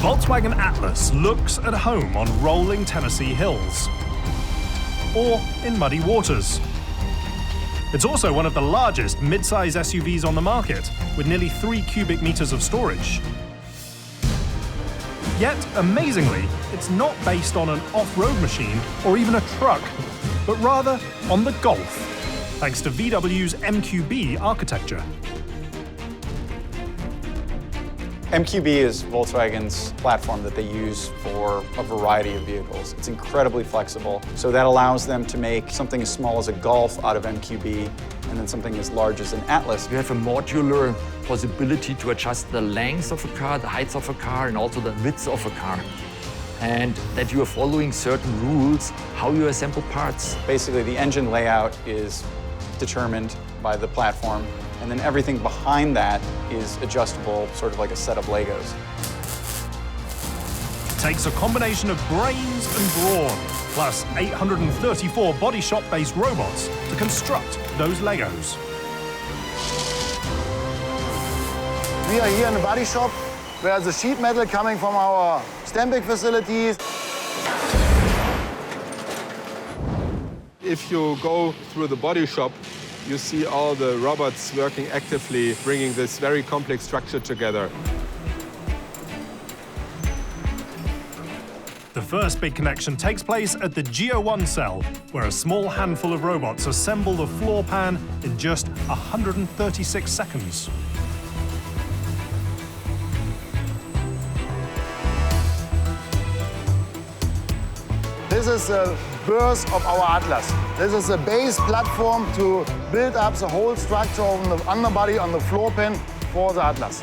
Volkswagen Atlas looks at home on rolling Tennessee hills or in muddy waters. It's also one of the largest mid-size SUVs on the market, with nearly 3 cubic meters of storage. Yet, amazingly, it's not based on an off-road machine or even a truck, but rather on the Golf, thanks to VW's MQB architecture. MQB is Volkswagen's platform that they use for a variety of vehicles. It's incredibly flexible, so that allows them to make something as small as a Golf out of MQB, and then something as large as an Atlas. You have a modular possibility to adjust the length of a car, the height of a car, and also the width of a car. And that you are following certain rules, how you assemble parts. Basically, the engine layout is determined by the platform, and then everything behind that is adjustable, sort of like a set of Legos. It takes a combination of brains and brawn, plus 834 body shop-based robots to construct those Legos. We are here in the body shop, where the sheet metal coming from our stamping facilities. If you go through the body shop, you see all the robots working actively, bringing this very complex structure together. The first big connection takes place at the Geo1 cell, where a small handful of robots assemble the floor pan in just 136 seconds. This is the birth of our Atlas. This is the base platform to build up the whole structure of the underbody on the floor pan for the Atlas.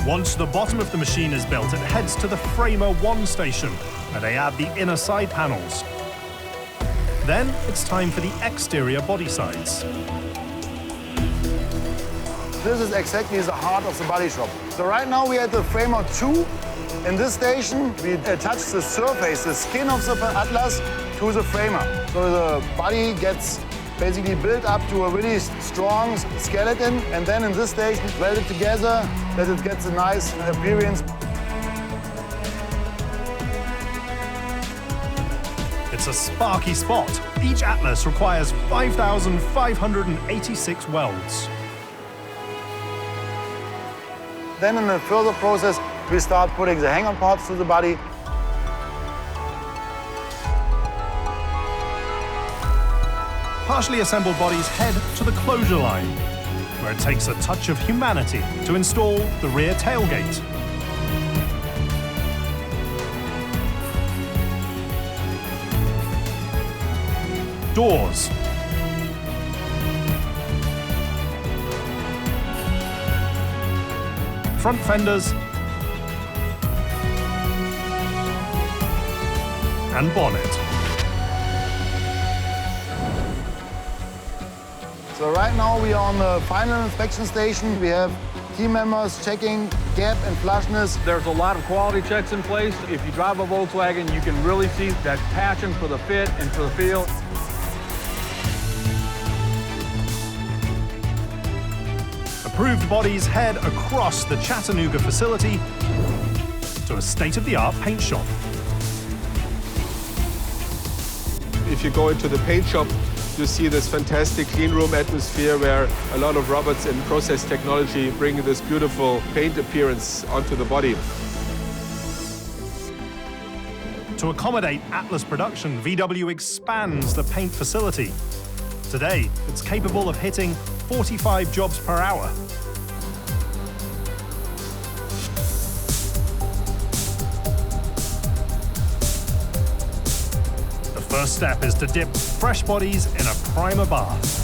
Once the bottom of the machine is built, it heads to the Framer 1 station, where they add the inner side panels. Then it's time for the exterior body sides. This is exactly the heart of the body shop. So right now we are at the Framer 2. In this station, we attach the surface, the skin of the Atlas, to the framer. So the body gets basically built up to a really strong skeleton, and then in this station, welded together, that it gets a nice appearance. It's a sparky spot. Each Atlas requires 5,586 welds. Then in the further process, we start putting the hanger parts to the body. Partially assembled bodies head to the closure line, where it takes a touch of humanity to install the rear tailgate. Doors. Front fenders. And bonnet. So right now we are on the final inspection station. We have team members checking gap and flushness. There's a lot of quality checks in place. If you drive a Volkswagen, you can really see that passion for the fit and for the feel. Approved bodies head across the Chattanooga facility to a state-of-the-art paint shop. If you go into the paint shop, you see this fantastic clean room atmosphere where a lot of robots and process technology bring this beautiful paint appearance onto the body. To accommodate Atlas production, VW expands the paint facility. Today, it's capable of hitting 45 jobs per hour. The first step is to dip fresh bodies in a primer bath.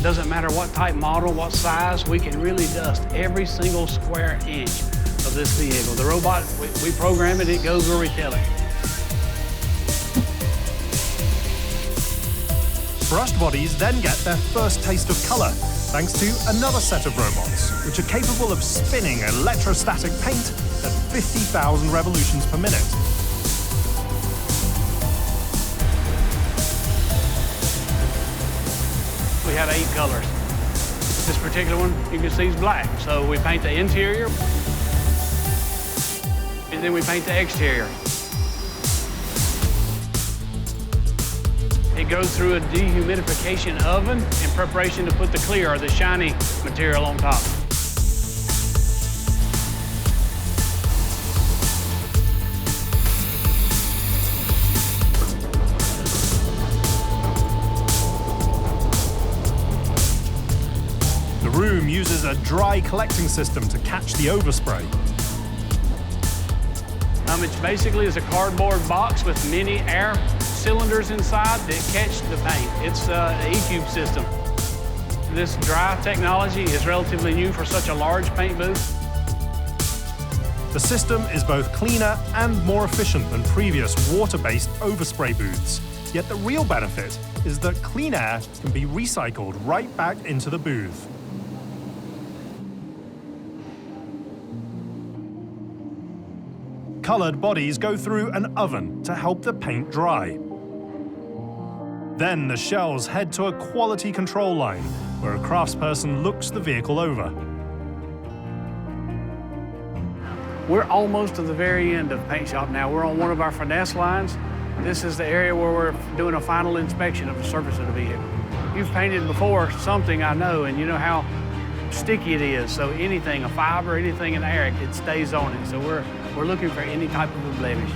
Doesn't matter what type model, what size, we can really dust every single square inch of this vehicle. The robot, we program it, it goes where we tell it. Brushed bodies then get their first taste of color, thanks to another set of robots, which are capable of spinning electrostatic paint at 50,000 revolutions per minute. We have 8 colors. This particular one, you can see, is black. So we paint the interior, and then we paint the exterior. It goes through a dehumidification oven in preparation to put the clear, or the shiny material on top. The room uses a dry collecting system to catch the overspray. It basically is a cardboard box with many air cylinders inside that catch the paint. It's an E-tube system. This dry technology is relatively new for such a large paint booth. The system is both cleaner and more efficient than previous water-based overspray booths. Yet the real benefit is that clean air can be recycled right back into the booth. Colored bodies go through an oven to help the paint dry. Then the shells head to a quality control line, where a craftsperson looks the vehicle over. We're almost to the very end of paint shop now. We're on one of our finesse lines. This is the area where we're doing a final inspection of the surface of the vehicle. You've painted before something, I know, and you know how sticky it is. So anything, a fiber, anything in the air, it stays on it. So we're looking for any type of a blemish.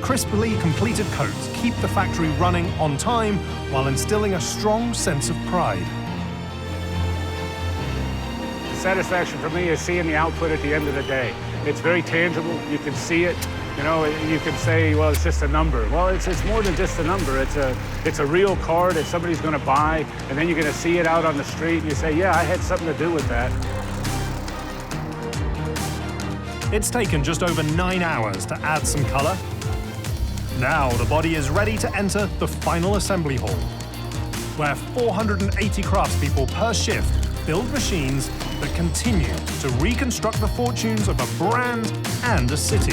Crisply completed coats keep the factory running on time while instilling a strong sense of pride. The satisfaction for me is seeing the output at the end of the day. It's very tangible. You can see it. You know, you can say, well, it's just a number. Well, it's more than just a number. It's a real car that somebody's going to buy, and then you're going to see it out on the street, and you say, yeah, I had something to do with that. It's taken just over 9 hours to add some color. Now the body is ready to enter the final assembly hall, where 480 craftspeople per shift build machines that continue to reconstruct the fortunes of a brand and a city.